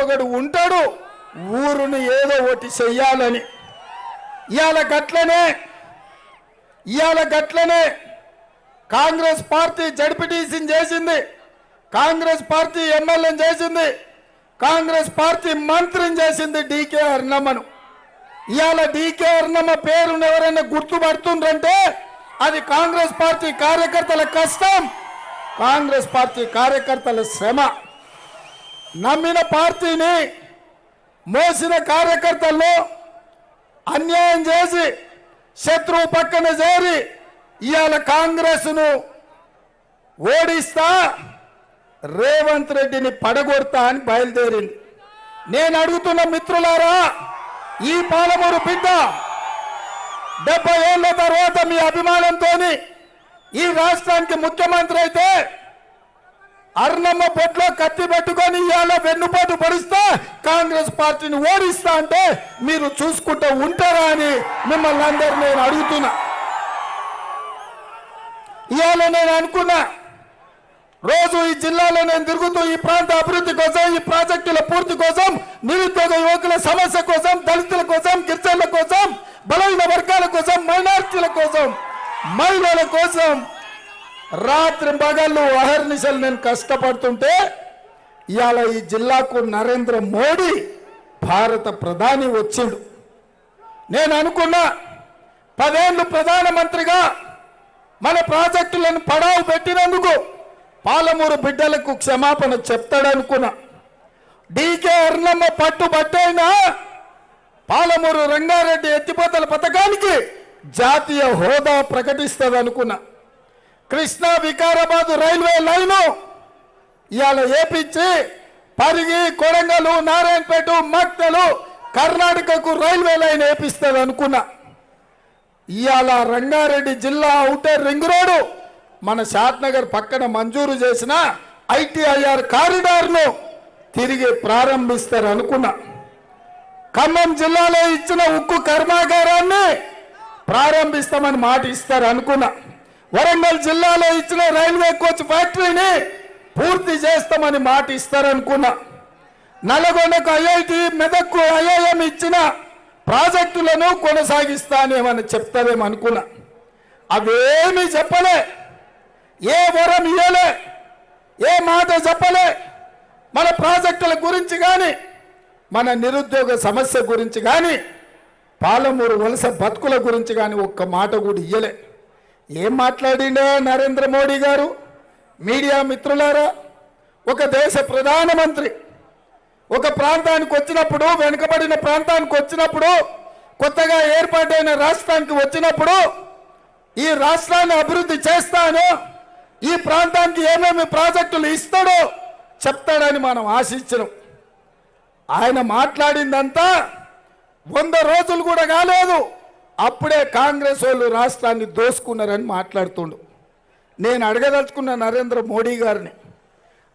ఒకడు ఉంటాడు ఊరుని ఏదో ఒకటి చెయ్యాలని. ఇవాళ గట్లనే కాంగ్రెస్ పార్టీ జడ్పీటీసీని చేసింది, కాంగ్రెస్ పార్టీ ఎమ్మెల్యేని చేసింది, కాంగ్రెస్ పార్టీ మంత్రిని చేసింది డీకే అరుణమ్మను. ఇవాళ డీకే అరుణమ్మ పేరును ఎవరైనా గుర్తుపడుతుండ్రంటే అది కాంగ్రెస్ పార్టీ కార్యకర్తల కష్టం, కాంగ్రెస్ పార్టీ కార్యకర్తల శ్రమ. నమ్మిన పార్టీని మోసిన కార్యకర్తల్లో అన్యాయం చేసి శత్రువు పక్కన చేరి ఇవాళ కాంగ్రెస్ను ఓడిస్తా రేవంత్ రెడ్డిని పడగొడతా అని బయలుదేరింది. నేను అడుగుతున్న మిత్రులారా, ఈ పాలమూరు బిడ్డ 70 ఏళ్ల తర్వాత మీ అభిమానంతో ఈ రాష్ట్రానికి ముఖ్యమంత్రి అయితే అరుణమ్మ పొట్లో కత్తి పెట్టుకొని ఇవాళ వెన్నుపాటు పడిస్తా కాంగ్రెస్ పార్టీని ఓడిస్తా అంటే మీరు చూసుకుంటూ ఉంటారా అని మిమ్మల్ని అందరూ నేను అడుగుతున్నా. ఇవాళ నేను అనుకున్నా, రోజు ఈ జిల్లాలో నేను తిరుగుతూ ఈ ప్రాంత అభివృద్ధి కోసం, ఈ ప్రాజెక్టుల పూర్తి కోసం, నిరుద్యోగ యువకుల సమస్య కోసం, దళితుల కోసం, గిరిజనుల కోసం, బలహీన వర్గాల కోసం, మైనారిటీల కోసం, మహిళల కోసం రాత్రి పగళ్ళు అహర్నిశలు నేను కష్టపడుతుంటే ఇవాళ ఈ జిల్లాకు నరేంద్ర మోడీ భారత ప్రధాని వచ్చిండు. నేను అనుకున్నా 10 ఏళ్ళు ప్రధానమంత్రిగా మన ప్రాజెక్టులను పడావు పెట్టినందుకు పాలమూరు బిడ్డలకు క్షమాపణ చెప్తాడనుకున్నా. డీకే అరుణమ్మ పట్టుబట్టైనా పాలమూరు రంగారెడ్డి ఎత్తిపోతల పథకానికి జాతీయ హోదా ప్రకటిస్తుంది అనుకున్నా. కృష్ణా వికారాబాద్ రైల్వే లైను ఇవాళ ఏపించి పరిగి, కొడంగల్, నారాయణపేట, మక్తలు కర్ణాటకకు రైల్వే లైన్ ఏపిస్తుంది అనుకున్నా. ఇవాళ రంగారెడ్డి జిల్లా ఔటర్ రింగ్ రోడ్డు మన షాద్నగర్ పక్కన మంజూరు చేసిన ఐటీఐఆర్ కారిడార్ను తిరిగి ప్రారంభిస్తారు అనుకున్నా. ఖమ్మం జిల్లాలో ఇచ్చిన ఉక్కు కర్మాగారాన్ని ప్రారంభిస్తామని మాట ఇస్తారు అనుకున్నా. వరంగల్ జిల్లాలో ఇచ్చిన రైల్వే కోచ్ ఫ్యాక్టరీని పూర్తి చేస్తామని మాట ఇస్తారనుకున్నా. నల్గొండకు ఐఐటి, మెదక్కు ఐఐఎం ఇచ్చిన ప్రాజెక్టులను కొనసాగిస్తానేమని చెప్తారేమనుకున్నా. అవేమీ చెప్పలే, ఏ వరం ఇయ్యలే, ఏ మాట చెప్పలే. మన ప్రాజెక్టుల గురించి కానీ, మన నిరుద్యోగ సమస్య గురించి కానీ, పాలమూరు వలస బతుకుల గురించి కానీ ఒక్క మాట కూడా ఇయ్యలే. ఏం మాట్లాడిండే నరేంద్ర మోడీ గారు? మీడియా మిత్రులారా, ఒక దేశ ప్రధానమంత్రి ఒక ప్రాంతానికి వచ్చినప్పుడు, వెనుకబడిన ప్రాంతానికి వచ్చినప్పుడు, కొత్తగా ఏర్పాటైన రాష్ట్రానికి వచ్చినప్పుడు ఈ రాష్ట్రాన్ని అభివృద్ధి చేస్తాను, ఈ ప్రాంతానికి ఏమేమి ప్రాజెక్టులు ఇస్తాడో చెప్తాడని మనం ఆశించినాం. ఆయన మాట్లాడిందంతా 100 రోజులు కూడా కాలేదు, అప్పుడే కాంగ్రెస్ వాళ్ళు రాష్ట్రాన్ని దోసుకున్నారని మాట్లాడుతుండు. నేను అడగదలుచుకున్న నరేంద్ర మోడీ గారిని,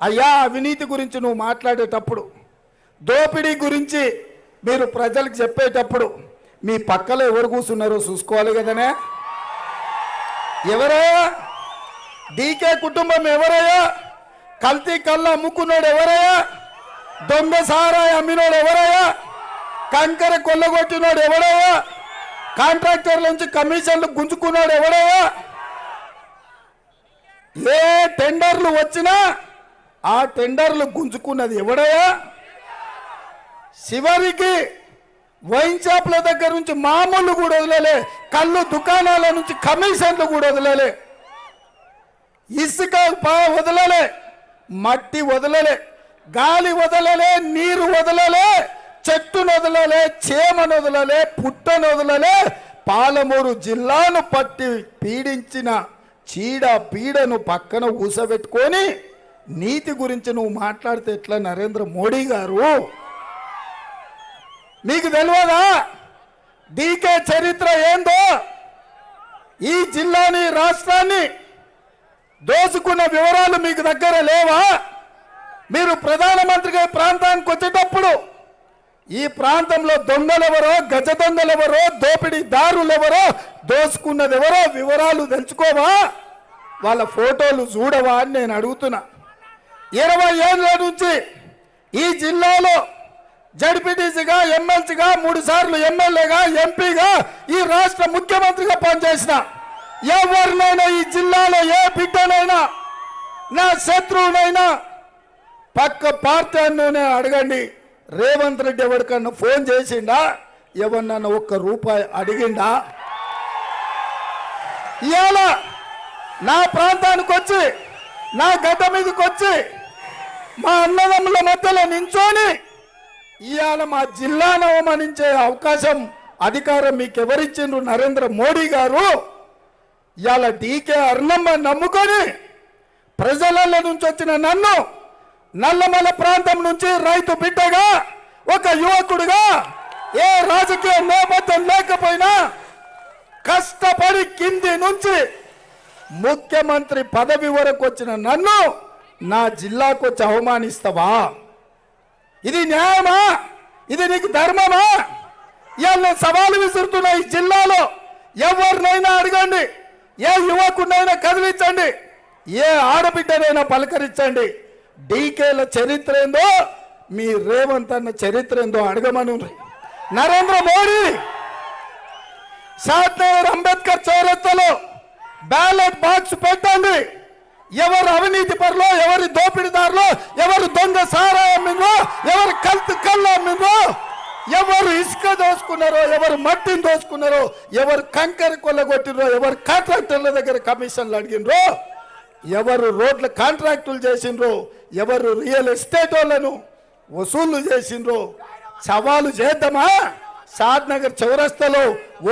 అయ్యా అవినీతి గురించి నువ్వు మాట్లాడేటప్పుడు, దోపిడీ గురించి మీరు ప్రజలకు చెప్పేటప్పుడు మీ పక్కలో ఎవరు కూర్చున్నారో చూసుకోవాలి కదనే. ఎవరయ్యా డీకే కుటుంబం? ఎవరయ్యా కల్తీ కళ్ళ అమ్ముకున్నాడు? ఎవరయ్యా దొంగ సారాయి అమ్మినోడు? ఎవరయ్యా కంకర కొల్లగొట్టినోడు? ఎవరయ్యా కాంట్రాక్టర్ల నుంచి కమిషన్లు గుంజుకున్నాడు? ఎవరయ్యా ఏ టెండర్లు వచ్చినా ఆ టెండర్లు గుంజుకున్నది ఎవడయ్యా? చివరికి వైన్ షాప్ల దగ్గర నుంచి మామూలు కూడా వదలలే, కళ్ళు దుకాణాల నుంచి కమిషన్లు కూడా వదలలే, ఇసుక వదలలే, మట్టి వదలలే, గాలి వదలలే, నీరు వదలలే, చెట్టును వదలలే, చేమను వదలలే, పుట్టను వదలలే. పాలమూరు జిల్లాను పట్టి పీడించిన చీడ పీడను పక్కన ఊసబెట్టుకొని నీతి గురించి నువ్వు మాట్లాడితే ఎట్లా నరేంద్ర మోడీ గారు? మీకు తెలియదా డీకే చరిత్ర ఏందో? ఈ జిల్లాని, రాష్ట్రాన్ని దోచుకున్న వివరాలు మీకు దగ్గర లేవా? మీరు ప్రధానమంత్రిగా ప్రాంతానికి వచ్చేటప్పుడు ఈ ప్రాంతంలో దొంగలెవరో, గజ దొంగలెవరో, దోపిడీదారులెవరో, దోచుకున్నదెవరో వివరాలు తెలుసుకోవా? వాళ్ళ ఫోటోలు చూడవా అని నేను అడుగుతున్నా. 20 ఏళ్ళ నుంచి ఈ జిల్లాలో జడ్పీటీసీగా, ఎమ్మెల్సీగా, 3 సార్లు ఎమ్మెల్యేగా, ఎంపీగా, ఈ రాష్ట్ర ముఖ్యమంత్రిగా పనిచేసిన ఎవరినైనా ఈ జిల్లాలో ఏ బిడ్డనైనా, నా శత్రువునైనా, పక్క పార్టీ అన్ననే అడగండి, రేవంత్ రెడ్డి ఎవరికన్నా ఫోన్ చేసిండా, ఎవరినన్నా 1 రూపాయి అడిగిండా? ఇవాళ నా ప్రాంతానికి వచ్చి, నా గడ్డ మీదకి వచ్చి, మా అన్నదమ్ముల మధ్యలో నించొని ఇవాళ మా జిల్లాను అవమానించే అవకాశం, అధికారం మీకు ఎవరిచ్చిండ్రు? నరేంద్ర మోడీ గారు. ఇవాళ డీకే అర్ణమ్మ నమ్ముకొని ప్రజల నుంచి వచ్చిన నన్ను, నల్లమల ప్రాంతం నుంచి రైతు బిడ్డగా, ఒక యువకుడుగా, ఏ రాజకీయ నేపథ్యం లేకపోయినా కష్టపడి కింది నుంచి ముఖ్యమంత్రి పదవి వరకు వచ్చిన నన్ను నా జిల్లాకు వచ్చి అవమానిస్తావా? ఇది న్యాయమా? ఇది నీకు ధర్మమా? ఇవాళ సవాలు విసురుతున్న ఈ జిల్లాలో ఎవరినైనా అడగండి, ఏ యువకునైనా కదిలించండి, ఏ ఆడబిడ్డనైనా పలకరించండి. డీకేల చరిత్ర ఏందో, మీ రేవంత్ అన్న చరిత్ర ఏందో అడగమని. నరేంద్ర మోడీ షాద్నగర్ అంబేద్కర్ చౌరస్తాలో బ్యాలెట్ బాక్స్ పెట్టండి. ఎవరు అవినీతి పరులో, ఎవరు దోపిడీదారులో, ఎవరు దొంగ సారా అమ్మిందో, ఎవరు కళ్ళు అమ్మిందో, ఎవరు ఇసుక దోసుకున్నారో, ఎవరు మట్టిని దోసుకున్నారో, ఎవరు కంకర కొల్లగొట్టినరో, ఎవరు కాంట్రాక్టర్ల దగ్గర కమిషన్లు అడిగినరో, ఎవరు రోడ్ల కాంట్రాక్టులు చేసిండ్రో, ఎవరు రియల్ ఎస్టేట్ వాళ్ళను వసూళ్లు చేసిండ్రో సవాలు చేద్దామా? షాద్నగర్ చౌరస్తాలో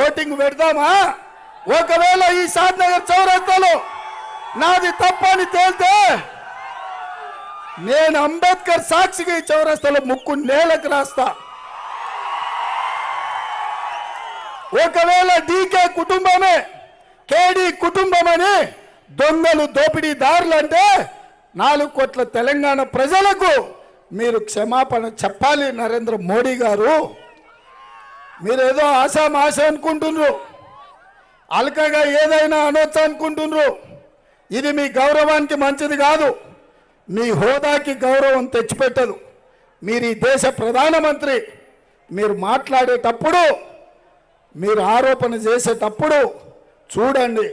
ఓటింగ్ పెడదామా? ఒకవేళ ఈ షాద్నగర్ చౌరస్తాలో నాది తప్పని తేలితే నేను అంబేద్కర్ సాక్షిగా ఈ చౌరస్తాలో ముక్కు నేలకు రాస్తా. ఒకవేళ డీకే కుటుంబమే, కేడీ కుటుంబమని దొంగలు, దోపిడీదారులు అంటే 4 కోట్ల తెలంగాణ ప్రజలకు మీరు క్షమాపణ చెప్పాలి. నరేంద్ర మోడీ గారు, మీరేదో ఆశామాష అనుకుంటున్నారు, అల్కగా ఏదైనా అనొచ్చు అనుకుంటున్నారు. ఇది మీ గౌరవానికి మంచిది కాదు, మీ హోదాకి గౌరవం తెచ్చిపెట్టదు. మీరు ఈ దేశ ప్రధానమంత్రి, మీరు మాట్లాడేటప్పుడు, మీరు ఆరోపణ చేసేటప్పుడు చూడండి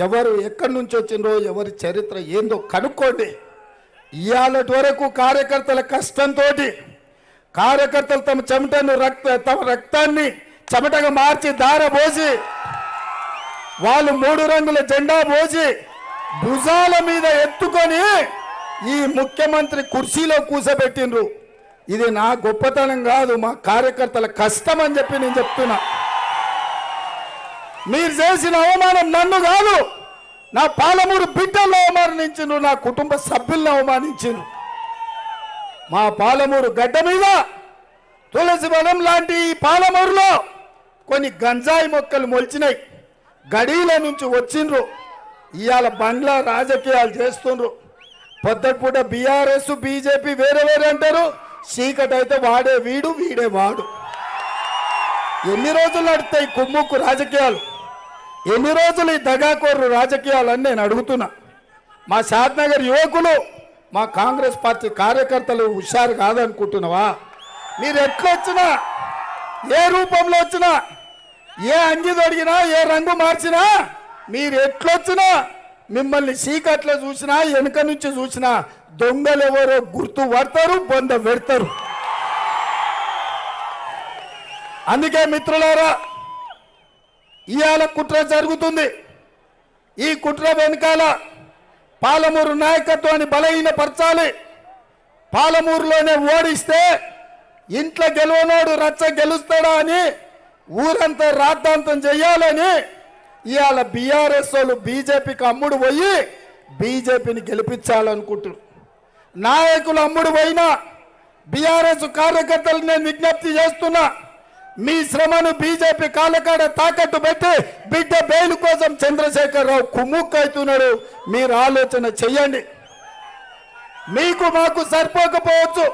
ఎవరు ఎక్కడి నుంచి వచ్చిందో, ఎవరి చరిత్ర ఏందో కనుక్కోండి. ఇవాళటి వరకు కార్యకర్తల కష్టంతో, కార్యకర్తలు తమ చెమటను తమ రక్తాన్ని చెమటగా మార్చి దారబోసి, వాళ్ళు 3 రంగుల జెండా పోసి భుజాల మీద ఎత్తుకొని ఈ ముఖ్యమంత్రి కుర్చీలో కూసబెట్టిండ్రు. ఇది నా గొప్పతనం కాదు, మా కార్యకర్తల కష్టం అని చెప్పి నేను చెప్తున్నా. మీరు చేసిన అవమానం నన్ను కాదు, నా పాలమూరు బిడ్డలను అవమానించిండ్రు, నా కుటుంబ సభ్యులను అవమానించిండ్రు. మా పాలమూరు గడ్డ మీద తులసి వనం లాంటి ఈ పాలమూరులో కొన్ని గంజాయి మొక్కలు మొలిచినాయి, గడీల నుంచి వచ్చిండ్రు. ఇవాళ బంగ్లా రాజకీయాలు చేస్తుండ్రు. పొద్దుపూట బీఆర్ఎస్, బీజేపీ వేరే వేరే అంటారు, చీకటి అయితే వాడే వీడు, వీడే వాడు. ఎన్ని రోజులు నడుస్తాయి కుమ్ముక్కు రాజకీయాలు? ఎన్ని రోజులు ఈ దగాకోరు రాజకీయాలు అని నేను అడుగుతున్నా. మా షాద్నగర్ యువకులు, మా కాంగ్రెస్ పార్టీ కార్యకర్తలు హుషారు కాదనుకుంటున్నావా? మీరు ఎట్లొచ్చినా, ఏ రూపంలో వచ్చినా, ఏ అంగి తొడిగినా, ఏ రంగు మార్చినా, మీరు ఎట్లొచ్చినా, మిమ్మల్ని చీకట్లో చూసినా, వెనుక నుంచి చూసినా దొంగలు ఎవరో గుర్తు పడతారు, బొంద పెడతారు. అందుకే మిత్రులారా, ఇవాళ కుట్ర జరుగుతుంది. ఈ కుట్ర వెనకాల పాలమూరు నాయకత్వాన్ని బలహీనపరచాలి. పాలమూరులోనే ఓడిస్తే ఇంట్లో గెలవనోడు రచ్చ గెలుస్తాడా అని ఊరంతా రాద్ధాంతం చేయాలని ఇవాళ బీఆర్ఎస్ వాళ్ళు బీజేపీకి అమ్ముడు పోయి బీజేపీని గెలిపించాలనుకుంటున్నారు. నాయకులు అమ్ముడు పోయినా బీఆర్ఎస్ కార్యకర్తలు నేను విజ్ఞప్తి చేస్తున్నా, మీ శ్రమను బీజేపీ కాళ్ళకాడ తాకట్టు పెట్టి బిడ్డ బెయిల్ కోసం చంద్రశేఖరరావు కుమ్ముక్కవుతున్నాడు. మీరు ఆలోచన చెయ్యండి. మీకు మాకు సరిపోకపోవచ్చు,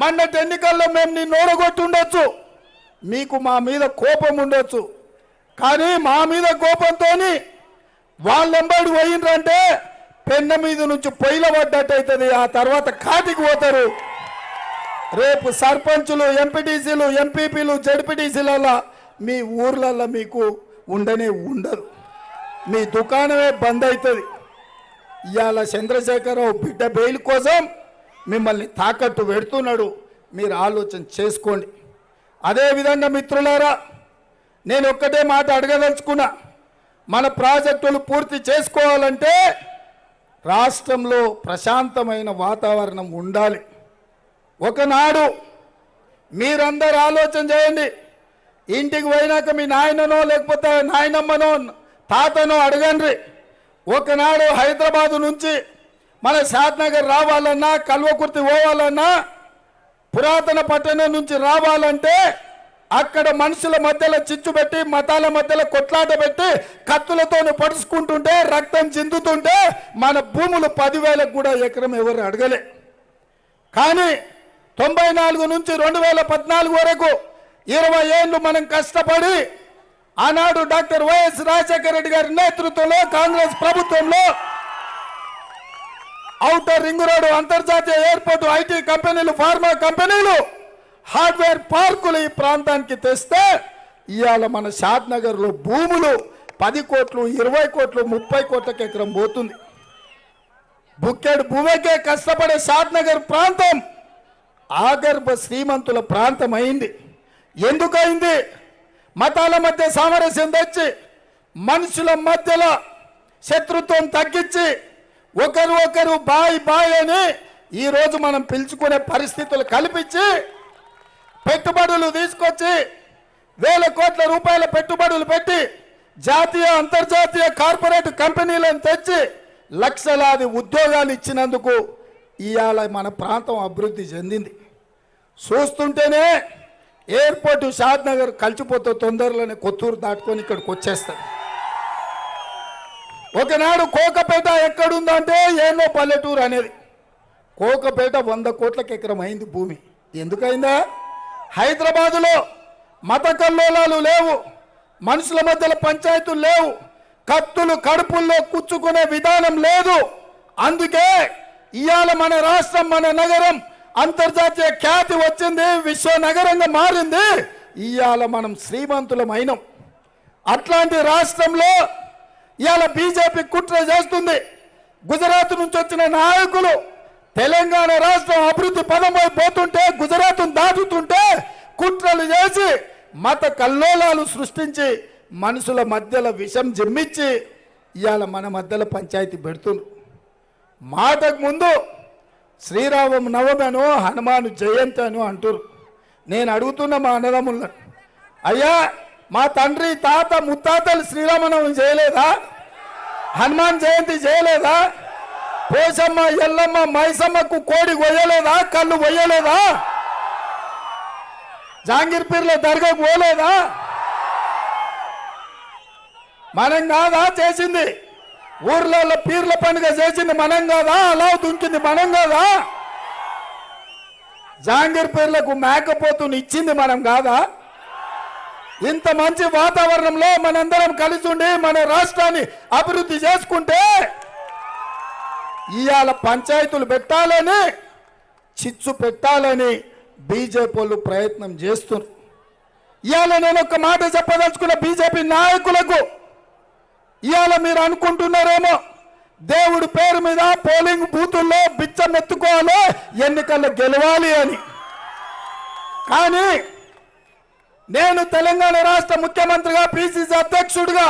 మొన్నటి ఎన్నికల్లో మేము నిన్ను ఓడగొట్టి ఉండొచ్చు, మీకు మా మీద కోపం ఉండొచ్చు, కానీ మా మీద కోపంతో వాళ్ళెంబడి పోయిండ్రంటే పెన్న మీద నుంచి పొయ్యిల పడ్డట్టు అవుతుంది. ఆ తర్వాత కాటికి పోతారు. రేపు సర్పంచులు, ఎంపీటీసీలు, ఎంపీపీలు, జడ్పీటీసీలలో మీ ఊర్లలో మీకు ఉండనే ఉండదు. మీ దుకాణమే బంద్ అవుతుంది. ఇవాళ చంద్రశేఖరరావు బిడ్డ బెయిల్ కోసం మిమ్మల్ని తాకట్టు పెడుతున్నాడు. మీరు ఆలోచన చేసుకోండి. అదేవిధంగా మిత్రులారా, నేను ఒక్కటే మాట అడగదలుచుకున్నా. మన ప్రాజెక్టులు పూర్తి చేసుకోవాలంటే రాష్ట్రంలో ప్రశాంతమైన వాతావరణం ఉండాలి. ఒకనాడు మీరందరూ ఆలోచన చేయండి. ఇంటికి పోయినాక మీ నాయననో లేకపోతే నాయనమ్మనో తాతనో అడగండి. ఒకనాడు హైదరాబాదు నుంచి మన షాద్నగర్ రావాలన్నా, కల్వకుర్తి పోవాలన్నా, పురాతన పట్టణం నుంచి రావాలంటే అక్కడ మనుషుల మధ్యలో చిచ్చు పెట్టి, మతాల మధ్యలో కొట్లాట పెట్టి, కత్తులతో పడుచుకుంటుంటే, రక్తం చిందుతుంటే మన భూములు 10,000 కూడా ఎకరం ఎవరు అడగలే. కానీ 94 నుంచి 2014 వరకు 20 ఏళ్ళు మనం కష్టపడి ఆనాడు డాక్టర్ వైఎస్ రాజశేఖర రెడ్డి గారి నేతృత్వంలో కాంగ్రెస్ ప్రభుత్వంలో ఔటర్ రింగ్ రోడ్డు, అంతర్జాతీయ ఎయిర్పోర్ట్, ఐటీ కంపెనీలు, ఫార్మా కంపెనీలు, హార్డ్వేర్ పార్కులు ఈ ప్రాంతానికి తెస్తే ఇవాళ మన షాద్నగర్లో భూములు 10 కోట్లు, 20 కోట్లు, 30 కోట్లకి ఎకరం పోతుంది. బుక్కెడు భూమికే కష్టపడే షాద్నగర్ ప్రాంతం ఆగర్భ శ్రీమంతుల ప్రాంతం అయింది. ఎందుకైంది? మతాల మధ్య సామరస్యం తెచ్చి, మనుషుల మధ్యలో శత్రుత్వం తగ్గించి, ఒకరు బాయ్ బాయ్ అని ఈరోజు మనం పిలుచుకునే పరిస్థితులు కల్పించి, పెట్టుబడులు తీసుకొచ్చి 1,000 కోట్ల రూపాయల పెట్టుబడులు పెట్టి జాతీయ, అంతర్జాతీయ కార్పొరేట్ కంపెనీలను తెచ్చి లక్షలాది ఉద్యోగాలు ఇచ్చినందుకు ఇవాళ మన ప్రాంతం అభివృద్ధి చెందింది. చూస్తుంటేనే ఎయిర్పోర్ట్ షాద్నగర్ కలిసిపోతే తొందరలోనే కొత్తూరు దాటుకొని ఇక్కడికి వచ్చేస్తాం. ఒకనాడు కోకపేట ఎక్కడుందంటే ఏనో పల్లెటూరు అనేది. కోకపేట 100 కోట్లకి ఎకరం అయింది భూమి. ఎందుకైందా? హైదరాబాదులో మత కల్లోలాలు లేవు, మనుషుల మధ్యలో పంచాయతీలు లేవు, కత్తులు కడుపుల్లో కూర్చుకునే విధానం లేదు. అందుకే ఇవాళ మన రాష్ట్రం, మన నగరం అంతర్జాతీయ ఖ్యాతి వచ్చింది, విశ్వ నగరంగా మారింది. ఇవాళ మనం శ్రీమంతులమైనం. అట్లాంటి రాష్ట్రంలో ఇవాళ బీజేపీ కుట్ర చేస్తుంది. గుజరాత్ నుంచి వచ్చిన నాయకులు తెలంగాణ రాష్ట్రం అభివృద్ధి పదంపై పోతుంటే, గుజరాత్ దాటుతుంటే కుట్రలు చేసి మత కల్లోలాలు సృష్టించి మనుషుల మధ్యలో విషం జమ్మించి ఇవాళ మన మధ్యలో పంచాయతీ పెడుతున్నారు. మాటకు ముందు శ్రీరామ నవమి అను, హనుమాను జయంతి అను అంటారు. నేను అడుగుతున్న మా అన్నదమ్ములను, అయ్యా మా తండ్రి తాత ముత్తాతలు శ్రీరామనవమి చేయలేదా? హనుమాన్ జయంతి చేయలేదా? పోసమ్మ, ఎల్లమ్మ, మైసమ్మకు కోడి కొయ్యలేదా? కళ్ళు కొయ్యలేదా? జాంగీర్ పీర్ల దర్గాకు పోలేదా? మనం కాదా చేసింది? ఊర్లలో పీర్ల పండుగ చేసింది మనం కాదా? అలా దుంకింది మనం కాదా? జాంగీర్ పీర్లకు మేకపోతుని ఇచ్చింది మనం కాదా? ఇంత మంచి వాతావరణంలో మనందరం కలిసి ఉండి మన రాష్ట్రాన్ని అభివృద్ధి చేసుకుంటే ఇవాళ పంచాయతీలు పెట్టాలని, చిచ్చు పెట్టాలని బీజేపీ వాళ్ళు ప్రయత్నం చేస్తున్నారు. ఇవాళ నేను ఒక మాట చెప్పదలుచుకున్న బీజేపీ నాయకులకు, ఇవాళ మీరు అనుకుంటున్నారేమో దేవుడి పేరు మీద పోలింగ్ బూతుల్లో బిచ్చం ఎత్తుకోవాలి, ఎన్నికల్లో గెలవాలి అని. కానీ నేను తెలంగాణ రాష్ట్ర ముఖ్యమంత్రిగా, పిసిసి అధ్యక్షుడిగా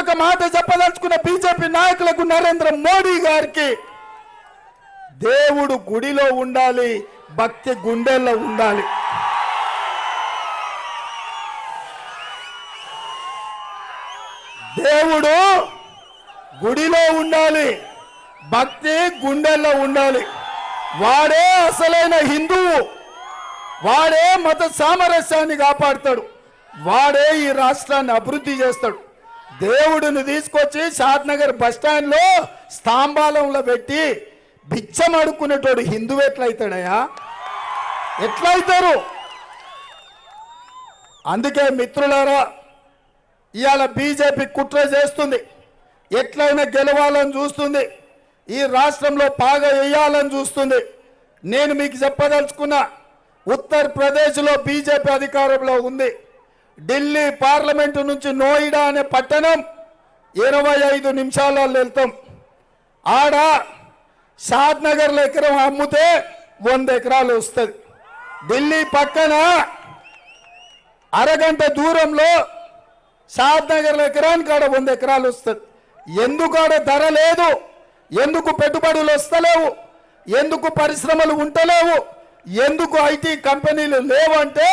ఒక మాట చెప్పదలుచుకున్న బీజేపీ నాయకులకు, నరేంద్ర మోడీ గారికి, దేవుడు గుడిలో ఉండాలి, భక్తి గుండెల్లో ఉండాలి. దేవుడు గుడిలో ఉండాలి, భక్తి గుండెల్లో ఉండాలి. వాడే అసలైన హిందువు, వాడే మత సామరస్యాన్ని కాపాడుతాడు, వాడే ఈ రాష్ట్రాన్ని అభివృద్ధి చేస్తాడు. దేవుడిని తీసుకొచ్చి షాద్నగర్ బస్టాండ్లో స్తంభాలంలో పెట్టి బిచ్చం అడుక్కునేటోడు హిందువు ఎట్లయితాడయా? ఎట్లయితారు? అందుకే మిత్రులారా, ఇవాళ బీజేపీ కుట్ర చేస్తుంది, ఎట్లయినా గెలవాలని చూస్తుంది, ఈ రాష్ట్రంలో పాగా వేయాలని చూస్తుంది. నేను మీకు చెప్పదలుచుకున్నా, ఉత్తరప్రదేశ్లో బీజేపీ అధికారంలో ఉంది. ఢిల్లీ పార్లమెంటు నుంచి నోయిడా అనే పట్టణం 25 నిమిషాలలో వెళ్తాం. ఆడ షాద్నగర్లో ఎకరం అమ్మితే 100 ఎకరాలు వస్తుంది. ఢిల్లీ పక్కన అరగంట దూరంలో షాద్నగర్లో ఎకరానికి ఆడ 100 ఎకరాలు వస్తుంది. ఎందుకు ఆడ ధర లేదు, ఎందుకు పెట్టుబడులు వస్తలేవు, ఎందుకు పరిశ్రమలు ఉంటలేవు, ఎందుకు ఐటీ కంపెనీలు లేవంటే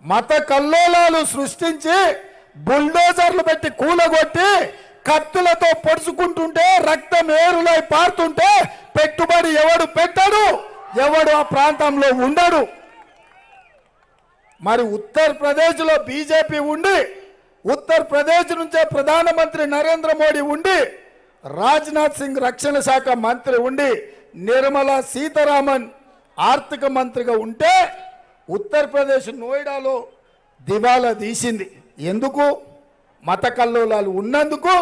మత కల్లోలాలు సృష్టించి బుల్డోజర్లు పెట్టి కూలగొట్టి కత్తులతో పొడుచుకుంటుంటే రక్తం ఏరులై పారుతుంటే పెట్టుబడి ఎవడు పెట్టడు, ఎవడు ఆ ప్రాంతంలో ఉండడు. మరి ఉత్తరప్రదేశ్లో బీజేపీ ఉండి, ఉత్తరప్రదేశ్ నుంచే ప్రధానమంత్రి నరేంద్ర మోడీ ఉండి, రాజ్నాథ్ సింగ్ రక్షణ శాఖ మంత్రి ఉండి, నిర్మలా సీతారామన్ ఆర్థిక మంత్రిగా ఉంటే ఉత్తరప్రదేశ్ నోయిడాలో దివాలా తీసింది. ఎందుకు? మత కల్లోలాలు ఉన్నందుకు,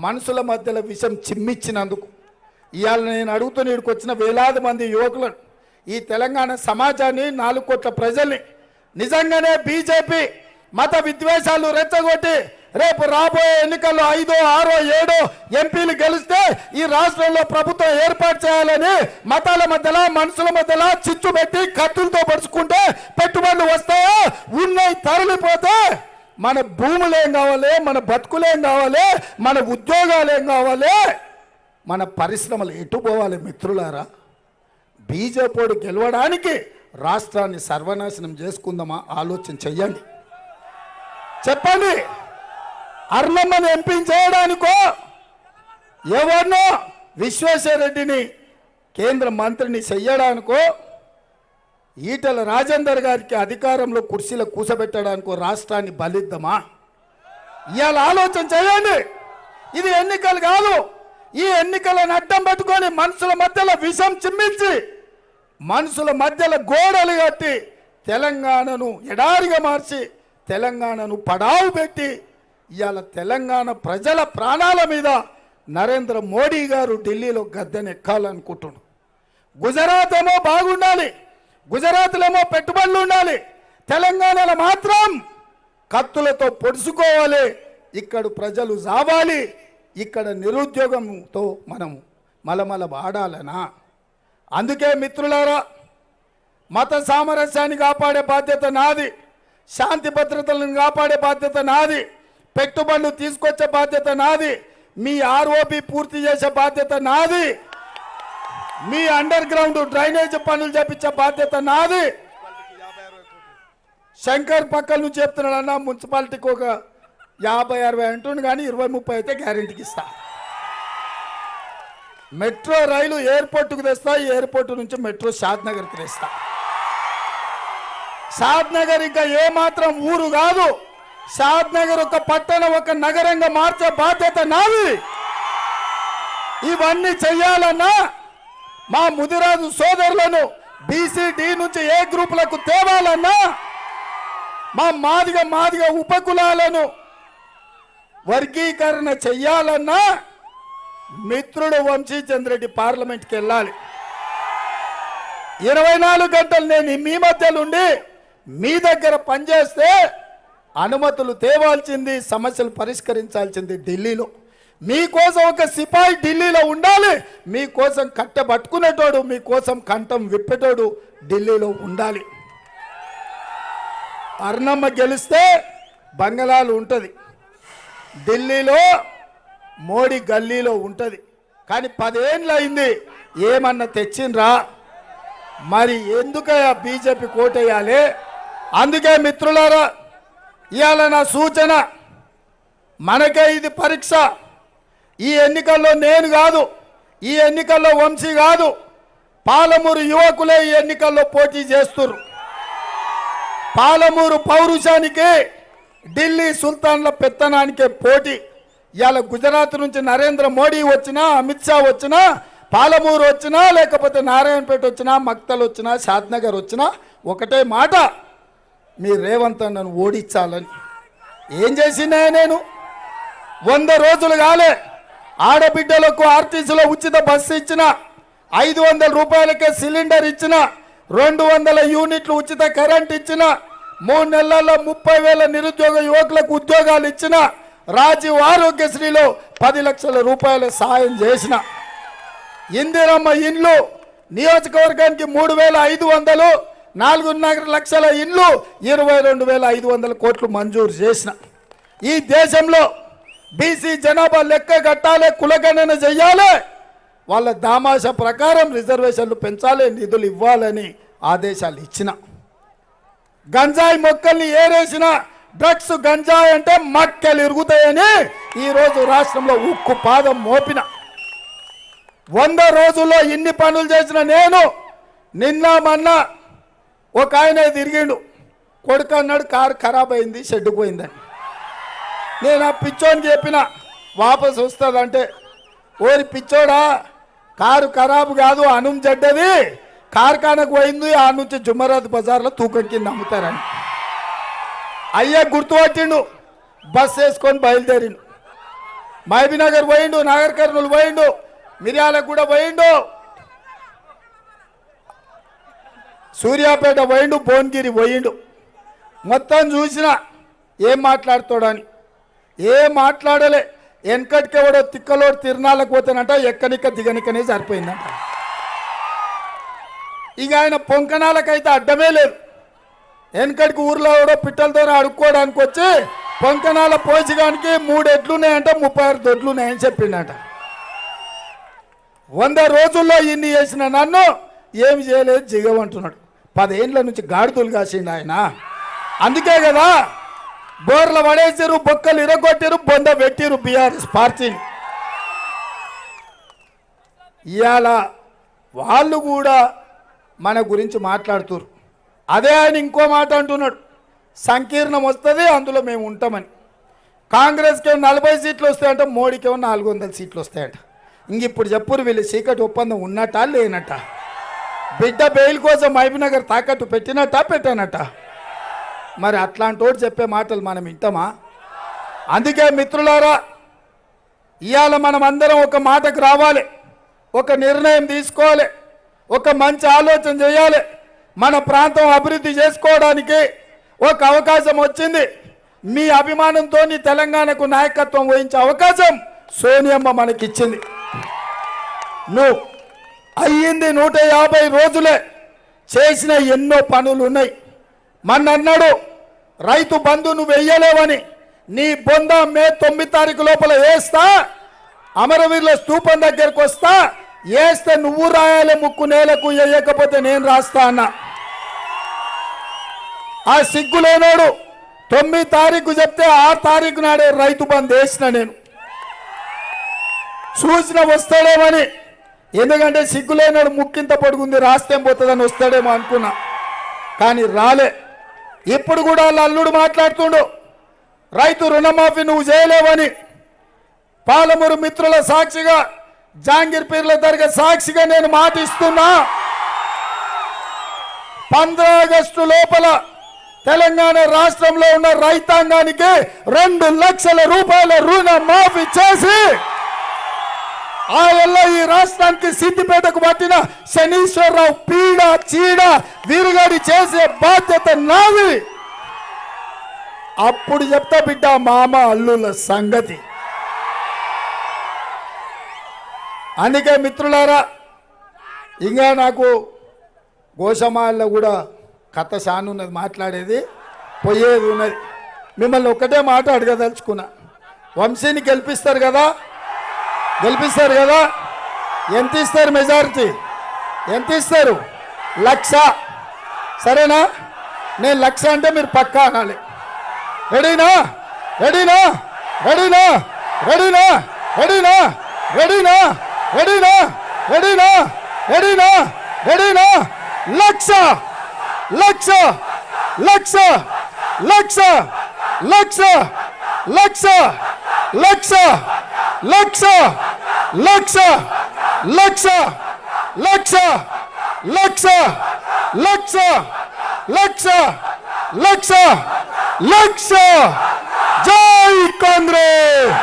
మనుషుల మధ్యలో విషం చిమ్మిచ్చినందుకు. ఇవాళ నేను అడుగుతున్న ఇక్కడికి వచ్చిన వేలాది మంది యువకులను, ఈ తెలంగాణ సమాజాన్ని, 4 కోట్ల ప్రజల్ని నిజంగానే బీజేపీ మత విద్వేషాలు రెచ్చగొట్టి రేపు రాబోయే ఎన్నికల్లో 5, 6, 7 ఎంపీలు గెలిస్తే ఈ రాష్ట్రంలో ప్రభుత్వం ఏర్పాటు చేయాలని మతాల మధ్యలో, మనుషుల మధ్యలో చిచ్చు పెట్టి కత్తులతో పరుచుకుంటే పెట్టుబడులు వస్తాయో, ఉన్నాయి తరలిపోతే మన భూములు ఏం కావాలి, మన బతుకులు ఏం కావాలి, మన ఉద్యోగాలు ఏం కావాలి, మన పరిశ్రమలు ఎటు పోవాలి? మిత్రులారా, బీజేపీ గెలవడానికి రాష్ట్రాన్ని సర్వనాశనం చేసుకుందామా? ఆలోచన చెయ్యండి, చెప్పండి. అర్ణమ్మను ఎంపీ చేయడానికో, ఎవరినో విశ్వేశ్వరరెడ్డిని కేంద్ర మంత్రిని చెయ్యడానికో, ఈటల రాజేందర్ గారికి అధికారంలో కుర్చీలో కూసబెట్టడానికో రాష్ట్రాన్ని బలిద్దామా? ఇవాళ ఆలోచన చేయండి. ఇది ఎన్నికలు కాదు. ఈ ఎన్నికలను అడ్డం పెట్టుకొని మనుషుల మధ్యలో విషం చిమ్మించి, మనుషుల మధ్యలో గోడలు కట్టి, తెలంగాణను ఎడారిగా మార్చి, తెలంగాణను పడావు పెట్టి, ఇవాళ తెలంగాణ ప్రజల ప్రాణాల మీద నరేంద్ర మోడీ గారు ఢిల్లీలో గద్దెనెక్కాలనుకుంటున్నాడు. గుజరాత్ ఏమో బాగుండాలి, గుజరాత్లో ఏమో పెట్టుబడులు ఉండాలి, తెలంగాణలో మాత్రం కత్తులతో పొడుచుకోవాలి, ఇక్కడ ప్రజలు జావాలి, ఇక్కడ నిరుద్యోగంతో మనం మలమల వాడాలనా? అందుకే మిత్రులారా, మత సామరస్యాన్ని కాపాడే బాధ్యత నాది, శాంతి భద్రతలను కాపాడే బాధ్యత నాది, పెట్టుబడులు తీసుకొచ్చే బాధ్యత నాది, మీ ఆర్ఓబి పూర్తి చేసే బాధ్యత నాది, మీ అండర్ గ్రౌండ్ డ్రైనేజ్ పనులు చేపించే బాధ్యత నాది. శంకర్ పక్కల నుంచి చెప్తున్నాడు అన్న, మున్సిపాలిటీకి ఒక 50-60 అంటుండు, కానీ 20-30 అయితే గ్యారెంటీకి ఇస్తా. మెట్రో రైలు ఎయిర్పోర్టుకు తెస్తా, ఎయిర్పోర్టు నుంచి మెట్రో షాద్నగర్కి తెస్తా. షాద్నగర్ ఇంకా ఏమాత్రం ఊరు కాదు, షాద్నగర్ ఒక పట్టణం, ఒక నగరంగా మార్చే బాధ్యత నాది. ఇవన్నీ చెయ్యాలన్నా మా ముదిరాజు సోదరులను బీసీడీ నుంచి ఏ గ్రూపులకు తేవాలన్నా, మా మాదిగ ఉపకులాలను వర్గీకరణ చెయ్యాలన్నా మిత్రుడు వంశీచంద్ర రెడ్డి పార్లమెంట్కి వెళ్ళాలి. 24 గంటలు నేను మీ మధ్యలో ఉండి మీ దగ్గర పనిచేస్తే అనుమతులు తేవాల్సింది, సమస్యలు పరిష్కరించాల్సింది ఢిల్లీలో. మీకోసం ఒక సిపాయి ఢిల్లీలో ఉండాలి, మీకోసం కట్టె పట్టుకునేటోడు, మీకోసం కంఠం విప్పేటోడు ఢిల్లీలో ఉండాలి. అర్ణమ్మ గెలిస్తే బంగళాలు ఉంటుంది, ఢిల్లీలో మోడీ గల్లీలో ఉంటుంది. కానీ 10 ఏళ్ళు అయింది, ఏమన్నా తెచ్చిండ్రా? మరి ఎందుకయ్యా బీజేపీ కోటేయాలి? అందుకే మిత్రులారా, ఇవాళ నా సూచన, మనకే ఇది పరీక్ష. ఈ ఎన్నికల్లో నేను కాదు, ఈ ఎన్నికల్లో వంశీ కాదు, పాలమూరు యువకులే ఈ ఎన్నికల్లో పోటీ చేస్తున్నారు. పాలమూరు పౌరుషానికి, ఢిల్లీ సుల్తాన్ల పెత్తనానికే పోటీ. ఇవాళ గుజరాత్ నుంచి నరేంద్ర మోడీ వచ్చినా, అమిత్ షా వచ్చినా, పాలమూరు వచ్చినా, లేకపోతే నారాయణపేట వచ్చినా, మక్తల్ వచ్చినా, షాద్నగర్ వచ్చినా ఒకటే మాట, మీ రేవంత్ అన్నను ఓడించాలని. ఏం చేసినా నేను 100 రోజులు కాలే, ఆడబిడ్డలకు ఆర్టీసీలో ఉచిత బస్సు ఇచ్చిన, 500 రూపాయలకే సిలిండర్ ఇచ్చిన, 200 యూనిట్లు ఉచిత కరెంట్ ఇచ్చిన, 3 నెలల్లో 30,000 నిరుద్యోగ యువకులకు ఉద్యోగాలు ఇచ్చిన, రాజీవ్ ఆరోగ్యశ్రీలో 10 లక్షల రూపాయల సాయం చేసిన, ఇందిరమ్మ ఇండ్లు నియోజకవర్గానికి 3,500, 4.5 లక్షల ఇండ్లు 22,500 కోట్లు మంజూరు చేసిన. ఈ దేశంలో బీసీ జనాభా లెక్క కట్టాలి, కులగణన చెయ్యాలి, వాళ్ళ దామాష ప్రకారం రిజర్వేషన్లు పెంచాలి, నిధులు ఇవ్వాలని ఆదేశాలు ఇచ్చిన. గంజాయి మొక్కల్ని ఏరేసిన, డ్రగ్స్ గంజాయి అంటే మక్కలు ఇరుగుతాయని ఈరోజు రాష్ట్రంలో ఉక్కు పాదం మోపిన. 100 రోజుల్లో ఇన్ని పనులు చేసిన నేను నిన్న మొన్న ఒక ఆయన తిరిగిండు, కొడుకు అన్నాడు కారు ఖరాబ్ అయింది, షెడ్డు పోయిందని. నేను ఆ పిచ్చోని చెప్పిన వాపసు వస్తుందంటే, ఓరి పిచ్చోడా కారు ఖరాబు కాదు అనుం జడ్డది, కార్ఖానకు పోయింది, ఆ నుంచి జుమ్మరాత్ బజార్లో తూకం కింద అమ్ముతారని. అయ్యా గుర్తుపట్టిండు, బస్ వేసుకొని బయలుదేరిండు. మహబీనగర్ పోయిండు, నాగర్ కర్నూలు పోయిండు, మిర్యాలకు కూడా పోయిండు, సూర్యాపేట పోయిండు, భువనగిరి పోయిండు. మొత్తం చూసిన ఏం మాట్లాడుతాడని, ఏం మాట్లాడలే. వెనకటికెవడో తిక్కలోడు తిరునాళ్ళకు పోతానంట, ఎక్కనిక్క దిగనికనే సరిపోయిందంట. ఇక ఆయన పొంకనాలకైతే అడ్డమే లేదు. వెనకటికి ఊర్లో కూడా పిట్టలతో అడుక్కోవడానికి వచ్చి పొంకనాల పోసిగానికి 3 ఎడ్లున్నాయంట, 36 దొడ్లున్నాయని చెప్పిండట. 100 రోజుల్లో ఇన్ని చేసిన నన్ను ఏమి చేయలేదు జిగవంటున్నాడు. 10 ఏళ్ళ నుంచి గాడిదలు కాసిండు ఆయన. అందుకే కదా బోర్ల పడేసారు, బొక్కలు ఇరగొట్టారు, బొంద పెట్టిరు బీఆర్ఎస్ పార్టీని. ఇవాళ వాళ్ళు కూడా మన గురించి మాట్లాడుతున్నారు. అదే ఆయన ఇంకో మాట అంటున్నాడు, సంకీర్ణం వస్తుంది అందులో మేము ఉంటామని. కాంగ్రెస్కి 40 సీట్లు వస్తాయంట, మోడీకి 400 సీట్లు వస్తాయంట. ఇంక ఇప్పుడు చెప్పురు వీళ్ళు చీకటి ఒప్పందం ఉన్నట్టా లేనట్ట, బిడ్డ బెయిల్ కోసం మహబూబ్నగర్ తాకట్టు పెట్టినట్టా పెట్టానట. మరి అట్లాంటి వాడు చెప్పే మాటలు మనం వింటామా? అందుకే మిత్రులారా, ఇవాళ మనం అందరం ఒక మాటకు రావాలి, ఒక నిర్ణయం తీసుకోవాలి, ఒక మంచి ఆలోచన చేయాలి. మన ప్రాంతం అభివృద్ధి చేసుకోవడానికి ఒక అవకాశం వచ్చింది. మీ అభిమానంతో తెలంగాణకు నాయకత్వం వహించే అవకాశం సోనియమ్మ మనకిచ్చింది. నువ్వు అయ్యింది 150 రోజులే, చేసిన ఎన్నో పనులు ఉన్నాయి. మొన్న అన్నాడు రైతు బంధు నువ్వు వెయ్యలేవని, నీ బొంద మే 9 తారీఖు లోపల వేస్తా, అమరవీరుల స్తూపం దగ్గరకు వస్తా, వేస్తే నువ్వు రాయాలి ముక్కు నేలకు, వేయకపోతే నేను రాస్తా అన్నా. ఆ సిగ్గులేనాడు 9 తారీఖు చెప్తే 6 తారీఖు నాడే రైతు బంధు వేసిన. నేను చూసిన వస్తాడేమని, ఎందుకంటే సిగ్గులేనాడు ముక్కింత పొడుగుంది రాస్తేం పోతుందని వస్తాడేమో అనుకున్నా, కానీ రాలే. ఇప్పుడు కూడా వాళ్ళ అల్లుడు మాట్లాడుతుండు, రైతు రుణమాఫీ నువ్వు చేయలేవని. పాలమూరు మిత్రుల సాక్షిగా, జాంగీర్ పీర్ల దర్గా సాక్షిగా నేను మాట ఇస్తున్నా, 15 ఆగస్టు లోపల తెలంగాణ రాష్ట్రంలో ఉన్న రైతాంగానికి 2 లక్షల రూపాయల రుణమాఫీ చేసి ఆ వల్ల ఈ రాష్ట్రానికి సిద్దిపేటకు పట్టిన శనీశ్వరరావు పీడ చీడ విరుగడి చేసే బాధ్యత నాది. అప్పుడు చెప్తా బిడ్డ మామ అల్లుల సంగతి. అందుకే మిత్రులారా, ఇంకా నాకు గోషమాల్లో కూడా కథ షాను ఉన్నది, మాట్లాడేది పోయేది ఉన్నది. మిమ్మల్ని ఒక్కటే మాట అడగదలుచుకున్నా, వంశీని గెలిపిస్తారు కదా, గెలిపిస్తారు కదా, ఎంత ఇస్తారు మెజారిటీ? ఎంత ఇస్తారు? 1,00,000. సరేనా? నేను 1,00,000 అంటే మీరు పక్కా అనాలి. రెడీనా? రెడీనా? రెడీనా? రెడీనా? రెడీనా? రెడీనా? రెడీనా? రెడీనా? రెడీనా? రెడీనా? 1,00,000. 1,00,000. 1,00,000. 1,00,000. 1,00,000. 1,00,000. 1,00,000. 1,00,000. 1,00,000. 1,00,000. 1,00,000. 1,00,000. 1,00,000. 1,00,000. 1,00,000. జై కాంగ్రెస్,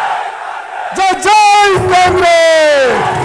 జై కాంగ్రెస్.